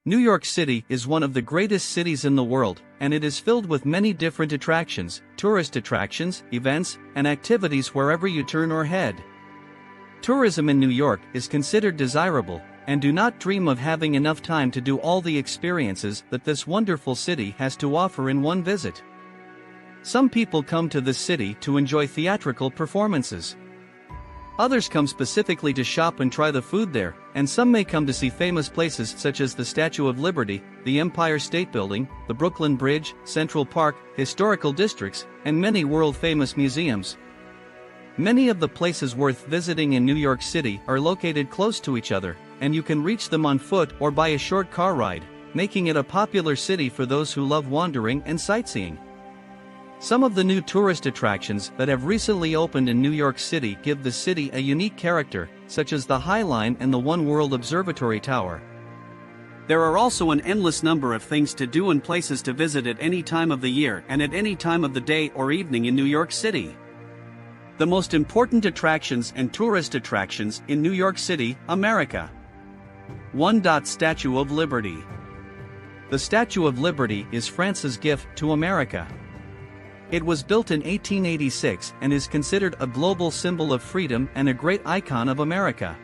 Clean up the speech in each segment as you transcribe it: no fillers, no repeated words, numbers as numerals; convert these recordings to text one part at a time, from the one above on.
New York City is one of the greatest cities in the world, and it is filled with many different attractions, tourist attractions, events, and activities wherever you turn or head. Tourism in New York is considered desirable, and do not dream of having enough time to do all the experiences that this wonderful city has to offer in one visit. Some people come to this city to enjoy theatrical performances. Others come specifically to shop and try the food there, and some may come to see famous places such as the Statue of Liberty, the Empire State Building, the Brooklyn Bridge, Central Park, historical districts, and many world-famous museums. Many of the places worth visiting in New York City are located close to each other, and you can reach them on foot or by a short car ride, making it a popular city for those who love wandering and sightseeing. Some of the new tourist attractions that have recently opened in New York City give the city a unique character, such as the High Line and the One World Observatory Tower. There are also an endless number of things to do and places to visit at any time of the year and at any time of the day or evening in New York City. The most important attractions and tourist attractions in New York City, America. 1. Statue of Liberty. The Statue of Liberty is France's gift to America. It was built in 1886 and is considered a global symbol of freedom and a great icon of America.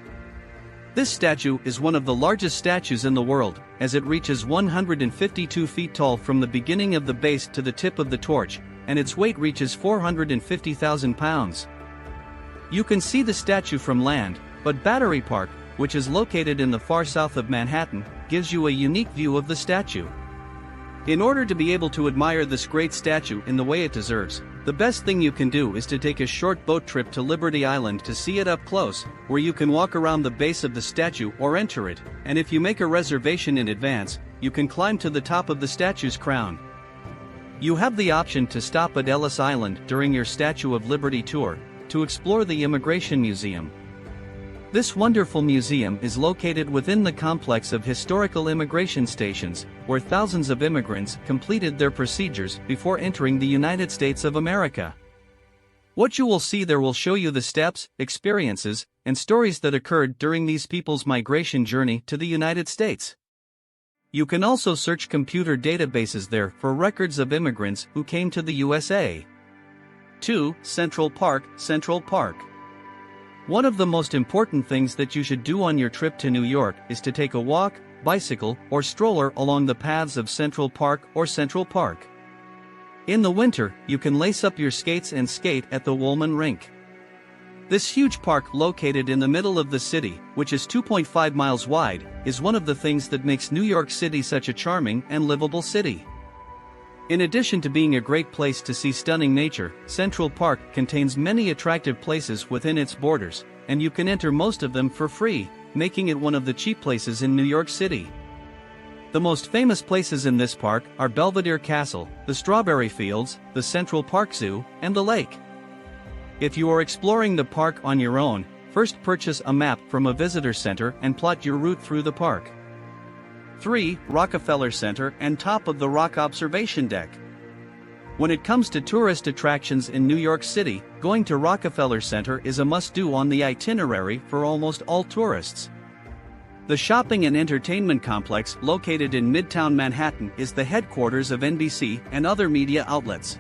This statue is one of the largest statues in the world, as it reaches 152 feet tall from the beginning of the base to the tip of the torch, and its weight reaches 450,000 pounds. You can see the statue from land, but Battery Park, which is located in the far south of Manhattan, gives you a unique view of the statue. In order to be able to admire this great statue in the way it deserves, the best thing you can do is to take a short boat trip to Liberty Island to see it up close, where you can walk around the base of the statue or enter it, and if you make a reservation in advance, you can climb to the top of the statue's crown. You have the option to stop at Ellis Island during your Statue of Liberty tour, to explore the Immigration Museum. This wonderful museum is located within the complex of historical immigration stations, where thousands of immigrants completed their procedures before entering the United States of America. What you will see there will show you the steps, experiences, and stories that occurred during these people's migration journey to the United States. You can also search computer databases there for records of immigrants who came to the USA. 2. Central Park. Central Park. One of the most important things that you should do on your trip to New York is to take a walk, bicycle, or stroller along the paths of Central Park or Central Park. In the winter, you can lace up your skates and skate at the Woolman Rink. This huge park located in the middle of the city, which is 2.5 miles wide, is one of the things that makes New York City such a charming and livable city. In addition to being a great place to see stunning nature, Central Park contains many attractive places within its borders, and you can enter most of them for free, making it one of the cheap places in New York City. The most famous places in this park are Belvedere Castle, the Strawberry Fields, the Central Park Zoo, and the lake. If you are exploring the park on your own, first purchase a map from a visitor center and plot your route through the park. 3. Rockefeller Center and Top of the Rock Observation Deck. When it comes to tourist attractions in New York City, going to Rockefeller Center is a must-do on the itinerary for almost all tourists. The shopping and entertainment complex located in Midtown Manhattan is the headquarters of NBC and other media outlets.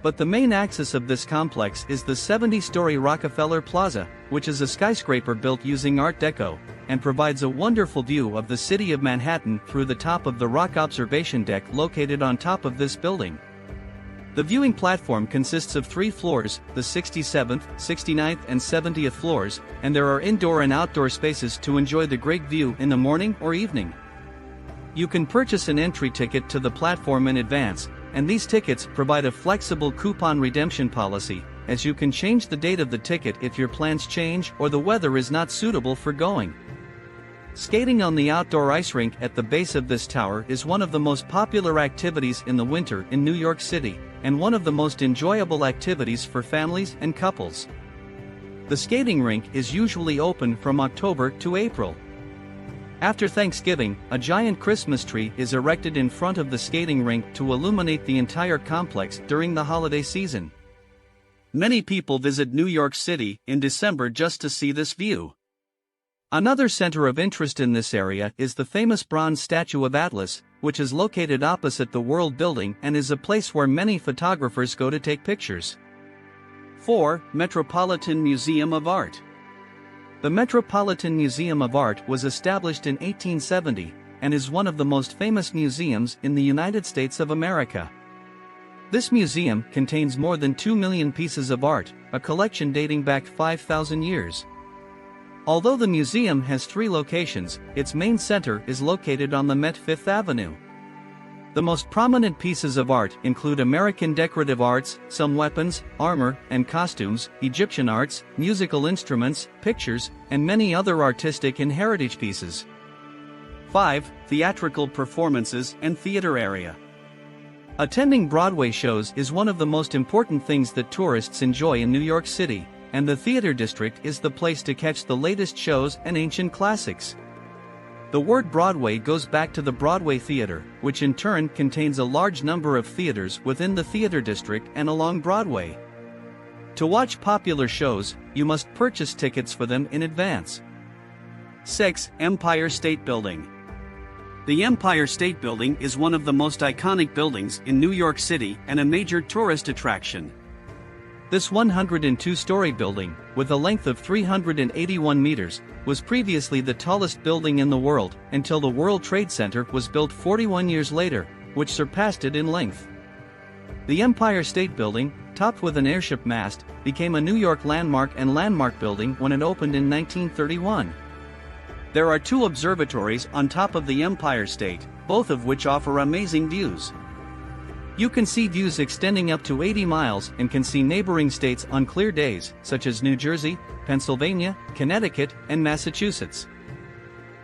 But the main axis of this complex is the 70-story Rockefeller Plaza, which is a skyscraper built using Art Deco, and provides a wonderful view of the city of Manhattan through the top of the rock observation deck located on top of this building. The viewing platform consists of 3 floors, the 67th, 69th and 70th floors, and there are indoor and outdoor spaces to enjoy the great view in the morning or evening. You can purchase an entry ticket to the platform in advance, and these tickets provide a flexible coupon redemption policy, as you can change the date of the ticket if your plans change or the weather is not suitable for going. Skating on the outdoor ice rink at the base of this tower is one of the most popular activities in the winter in New York City, and one of the most enjoyable activities for families and couples. The skating rink is usually open from October to April. After Thanksgiving, a giant Christmas tree is erected in front of the skating rink to illuminate the entire complex during the holiday season. Many people visit New York City in December just to see this view. Another center of interest in this area is the famous bronze statue of Atlas, which is located opposite the World Building and is a place where many photographers go to take pictures. 4. Metropolitan Museum of Art. The Metropolitan Museum of Art was established in 1870 and is one of the most famous museums in the United States of America. This museum contains more than 2 million pieces of art, a collection dating back 5,000 years. Although the museum has 3 locations, its main center is located on the Met Fifth Avenue. The most prominent pieces of art include American decorative arts, some weapons, armor, and costumes, Egyptian arts, musical instruments, pictures, and many other artistic and heritage pieces. 5. Theatrical performances and theater area. Attending Broadway shows is one of the most important things that tourists enjoy in New York City, and the theater district is the place to catch the latest shows and ancient classics. The word Broadway goes back to the Broadway Theater, which in turn contains a large number of theaters within the theater district and along Broadway. To watch popular shows, you must purchase tickets for them in advance. 6. Empire State Building. The Empire State Building is one of the most iconic buildings in New York City and a major tourist attraction. This 102-story building, with a length of 381 meters, was previously the tallest building in the world, until the World Trade Center was built 41 years later, which surpassed it in length. The Empire State Building, topped with an airship mast, became a New York landmark and landmark building when it opened in 1931. There are 2 observatories on top of the Empire State, both of which offer amazing views. You can see views extending up to 80 miles and can see neighboring states on clear days, such as New Jersey, Pennsylvania, Connecticut, and Massachusetts.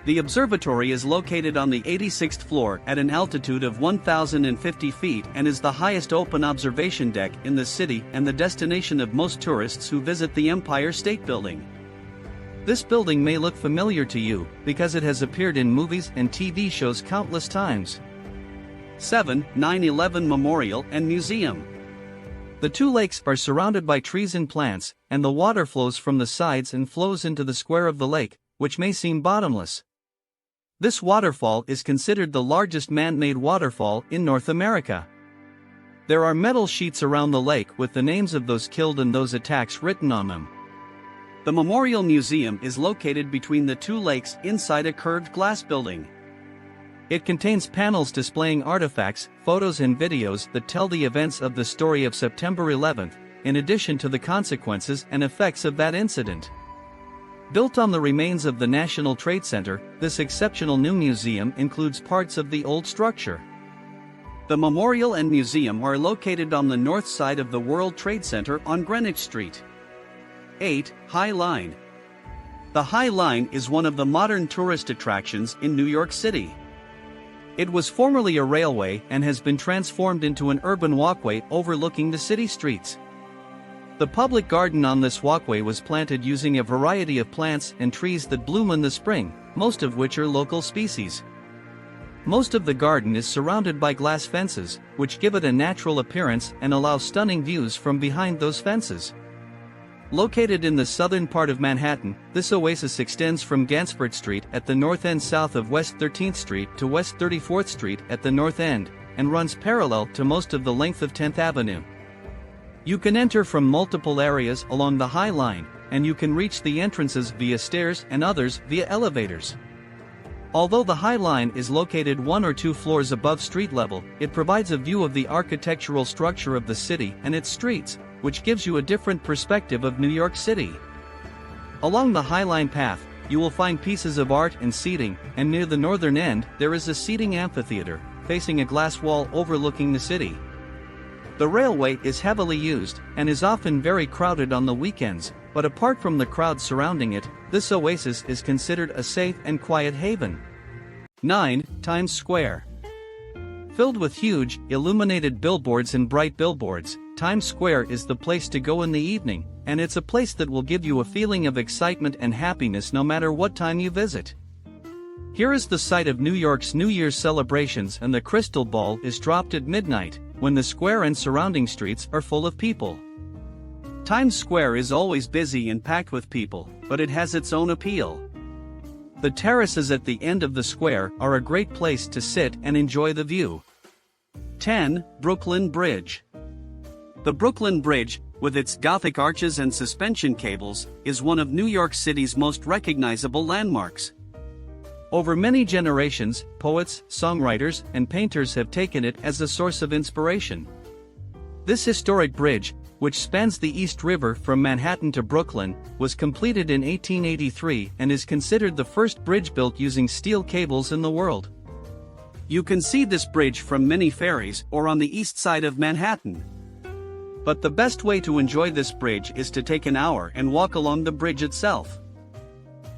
The observatory is located on the 86th floor at an altitude of 1,050 feet and is the highest open observation deck in the city and the destination of most tourists who visit the Empire State Building. This building may look familiar to you because it has appeared in movies and TV shows countless times. 7. 9/11 Memorial and Museum. The 2 lakes are surrounded by trees and plants, and the water flows from the sides and flows into the square of the lake, which may seem bottomless. This waterfall is considered the largest man-made waterfall in North America. There are metal sheets around the lake with the names of those killed and those attacks written on them. The Memorial Museum is located between the 2 lakes inside a curved glass building. It contains panels displaying artifacts, photos and videos that tell the events of the story of September 11th, in addition to the consequences and effects of that incident. Built on the remains of the National Trade Center, this exceptional new museum includes parts of the old structure. The memorial and museum are located on the north side of the World Trade Center on Greenwich Street. 8. High Line. The High Line is one of the modern tourist attractions in New York City. It was formerly a railway and has been transformed into an urban walkway overlooking the city streets. The public garden on this walkway was planted using a variety of plants and trees that bloom in the spring, most of which are local species. Most of the garden is surrounded by glass fences, which give it a natural appearance and allow stunning views from behind those fences. Located in the southern part of Manhattan, this oasis extends from Gansevoort Street at the north end south of West 13th Street to West 34th Street at the north end, and runs parallel to most of the length of 10th Avenue. You can enter from multiple areas along the High Line, and you can reach the entrances via stairs and others via elevators. Although the High Line is located 1 or 2 floors above street level, it provides a view of the architectural structure of the city and its streets, which gives you a different perspective of New York City. Along the High Line path, you will find pieces of art and seating, and near the northern end there is a seating amphitheater, facing a glass wall overlooking the city. The railway is heavily used, and is often very crowded on the weekends, but apart from the crowd surrounding it, this oasis is considered a safe and quiet haven. 9. Times Square. Filled with huge, illuminated billboards and bright billboards, Times Square is the place to go in the evening, and it's a place that will give you a feeling of excitement and happiness no matter what time you visit. Here is the site of New York's New Year's celebrations, and the crystal ball is dropped at midnight, when the square and surrounding streets are full of people. Times Square is always busy and packed with people, but it has its own appeal. The terraces at the end of the square are a great place to sit and enjoy the view. 10. Brooklyn Bridge. The Brooklyn Bridge, with its Gothic arches and suspension cables, is one of New York City's most recognizable landmarks. Over many generations, poets, songwriters, and painters have taken it as a source of inspiration. This historic bridge, which spans the East River from Manhattan to Brooklyn, was completed in 1883 and is considered the first bridge built using steel cables in the world. You can see this bridge from many ferries or on the east side of Manhattan. But the best way to enjoy this bridge is to take an hour and walk along the bridge itself.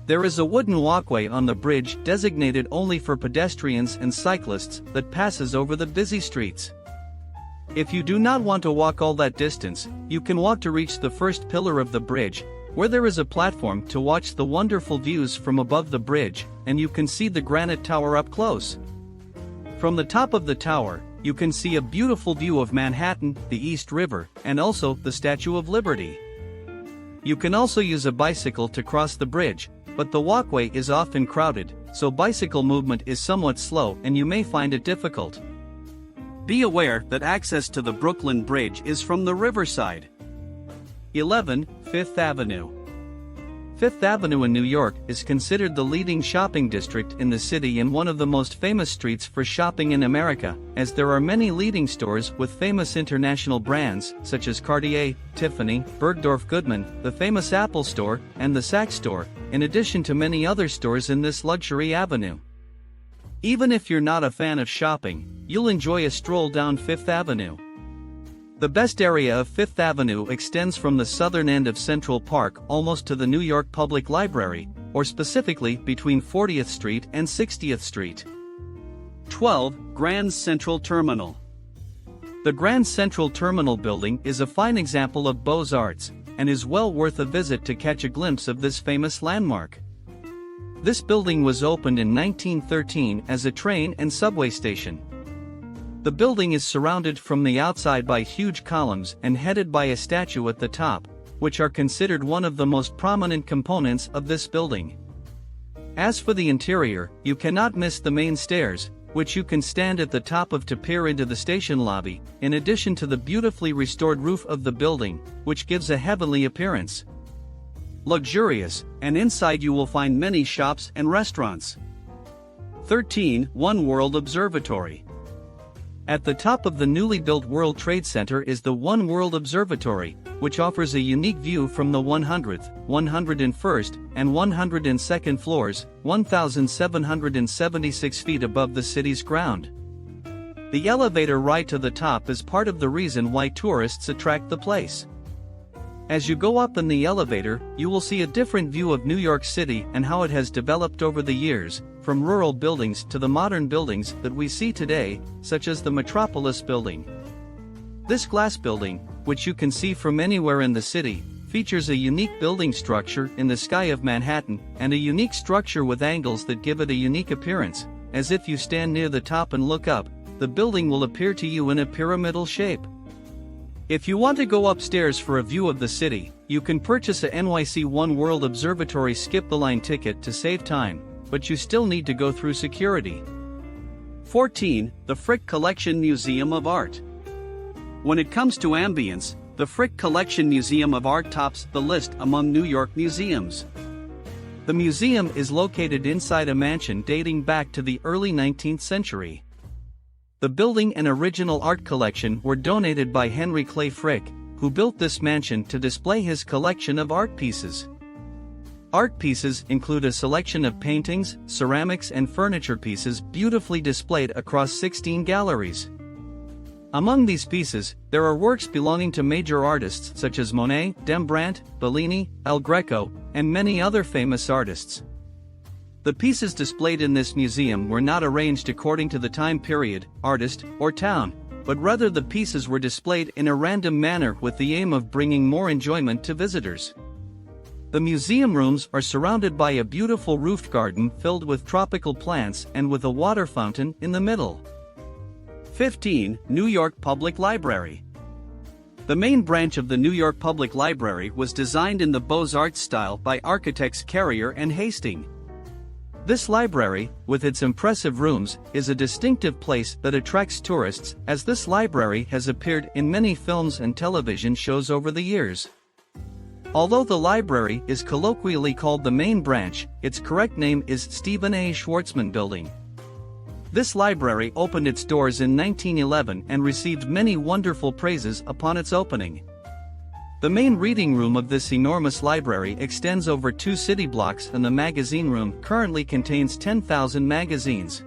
There is a wooden walkway on the bridge designated only for pedestrians and cyclists that passes over the busy streets. If you do not want to walk all that distance, you can walk to reach the first pillar of the bridge, where there is a platform to watch the wonderful views from above the bridge, and you can see the granite tower up close. From the top of the tower, you can see a beautiful view of Manhattan, the East River, and also the Statue of Liberty. You can also use a bicycle to cross the bridge, but the walkway is often crowded, so bicycle movement is somewhat slow and you may find it difficult. Be aware that access to the Brooklyn Bridge is from the riverside. 11. Fifth Avenue. Fifth Avenue in New York is considered the leading shopping district in the city and one of the most famous streets for shopping in America, as there are many leading stores with famous international brands such as Cartier, Tiffany, Bergdorf Goodman, the famous Apple Store, and the Saks Store, in addition to many other stores in this luxury avenue. Even if you're not a fan of shopping, you'll enjoy a stroll down Fifth Avenue. The best area of Fifth Avenue extends from the southern end of Central Park almost to the New York Public Library, or specifically between 40th Street and 60th Street. 12. Grand Central Terminal. The Grand Central Terminal building is a fine example of Beaux-Arts, and is well worth a visit to catch a glimpse of this famous landmark. This building was opened in 1913 as a train and subway station. The building is surrounded from the outside by huge columns and headed by a statue at the top, which are considered one of the most prominent components of this building. As for the interior, you cannot miss the main stairs, which you can stand at the top of to peer into the station lobby, in addition to the beautifully restored roof of the building, which gives a heavenly appearance. Luxurious, and inside you will find many shops and restaurants. 13. One World Observatory. At the top of the newly built World Trade Center is the One World Observatory, which offers a unique view from the 100th, 101st, and 102nd floors, 1,776 feet above the city's ground. The elevator ride to the top is part of the reason why tourists attract the place. As you go up in the elevator, you will see a different view of New York City and how it has developed over the years, from rural buildings to the modern buildings that we see today, such as the Metropolis building. This glass building, which you can see from anywhere in the city, features a unique building structure in the sky of Manhattan, and a unique structure with angles that give it a unique appearance, as if you stand near the top and look up, the building will appear to you in a pyramidal shape. If you want to go upstairs for a view of the city, you can purchase a NYC One World Observatory skip-the-line ticket to save time, but you still need to go through security. 14. The Frick Collection Museum of Art. When it comes to ambience, the Frick Collection Museum of Art tops the list among New York museums. The museum is located inside a mansion dating back to the early 19th century. The building and original art collection were donated by Henry Clay Frick, who built this mansion to display his collection of art pieces. Art pieces include a selection of paintings, ceramics and furniture pieces beautifully displayed across 16 galleries. Among these pieces, there are works belonging to major artists such as Monet, Rembrandt, Bellini, El Greco, and many other famous artists. The pieces displayed in this museum were not arranged according to the time period, artist, or town, but rather the pieces were displayed in a random manner with the aim of bringing more enjoyment to visitors. The museum rooms are surrounded by a beautiful roofed garden filled with tropical plants and with a water fountain in the middle. 15. New York Public Library. The main branch of the New York Public Library was designed in the Beaux-Arts style by architects Carrier and Hastings. This library, with its impressive rooms, is a distinctive place that attracts tourists, as this library has appeared in many films and television shows over the years. Although the library is colloquially called the main branch, its correct name is Stephen A. Schwarzman Building. This library opened its doors in 1911 and received many wonderful praises upon its opening. The main reading room of this enormous library extends over 2 city blocks, and the magazine room currently contains 10,000 magazines.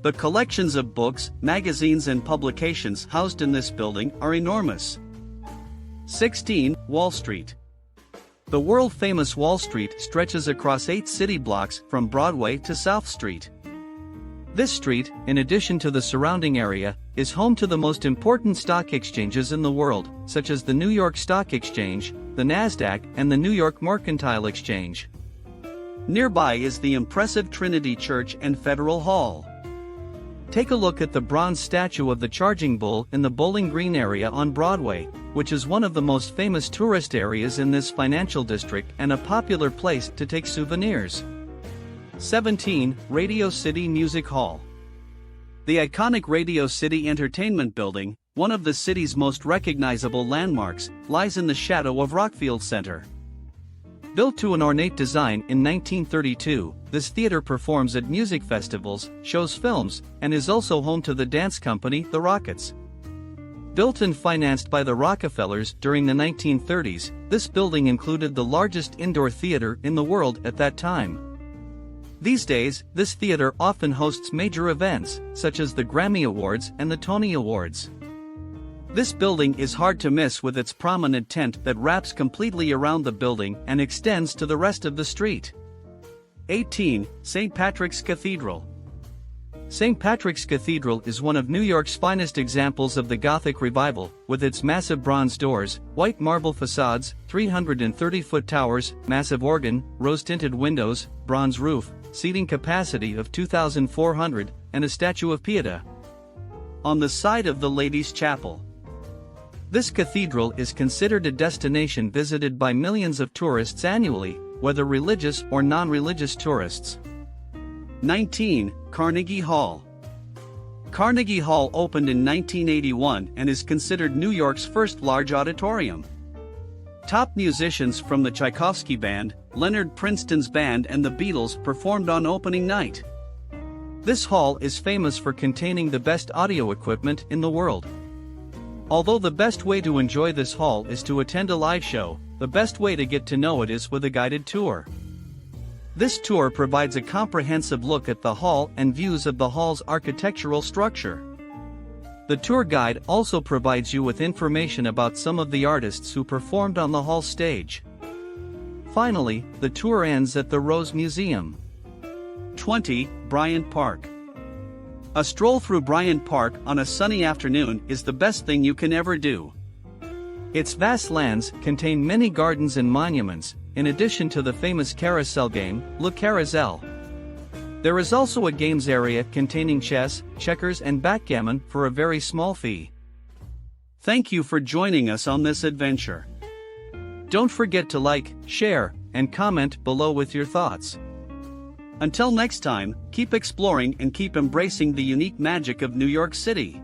The collections of books, magazines and publications housed in this building are enormous. 16. Wall Street. The world-famous Wall Street stretches across 8 city blocks from Broadway to South Street. This street, in addition to the surrounding area, is home to the most important stock exchanges in the world, such as the New York Stock Exchange, the Nasdaq, and the New York Mercantile Exchange. Nearby is the impressive Trinity Church and Federal Hall. Take a look at the bronze statue of the Charging Bull in the Bowling Green area on Broadway, which is one of the most famous tourist areas in this financial district and a popular place to take souvenirs. 17. Radio City Music Hall. The iconic Radio City Entertainment Building, one of the city's most recognizable landmarks, lies in the shadow of Rockfield Center. Built to an ornate design in 1932, this theater performs at music festivals, shows films, and is also home to the dance company The Rockets. Built and financed by the Rockefellers during the 1930s, this building included the largest indoor theater in the world at that time. These days, this theater often hosts major events, such as the Grammy Awards and the Tony Awards. This building is hard to miss with its prominent tent that wraps completely around the building and extends to the rest of the street. 18. St. Patrick's Cathedral. St. Patrick's Cathedral is one of New York's finest examples of the Gothic revival, with its massive bronze doors, white marble facades, 330-foot towers, massive organ, rose-tinted windows, bronze roof, seating capacity of 2,400, and a statue of Pieta on the side of the Ladies' Chapel. This cathedral is considered a destination visited by millions of tourists annually, whether religious or non-religious tourists. 19. Carnegie Hall. Carnegie Hall opened in 1981 and is considered New York's first large auditorium. Top musicians from the Tchaikovsky Band, Leonard Princeton's band and the Beatles performed on opening night. This hall is famous for containing the best audio equipment in the world. Although the best way to enjoy this hall is to attend a live show, the best way to get to know it is with a guided tour. This tour provides a comprehensive look at the hall and views of the hall's architectural structure. The tour guide also provides you with information about some of the artists who performed on the hall stage. Finally, the tour ends at the Rose Museum. 20. Bryant Park. A stroll through Bryant Park on a sunny afternoon is the best thing you can ever do. Its vast lands contain many gardens and monuments, in addition to the famous carousel game, Le Carousel. There is also a games area containing chess, checkers and backgammon for a very small fee. Thank you for joining us on this adventure. Don't forget to like, share, and comment below with your thoughts. Until next time, keep exploring and keep embracing the unique magic of New York City.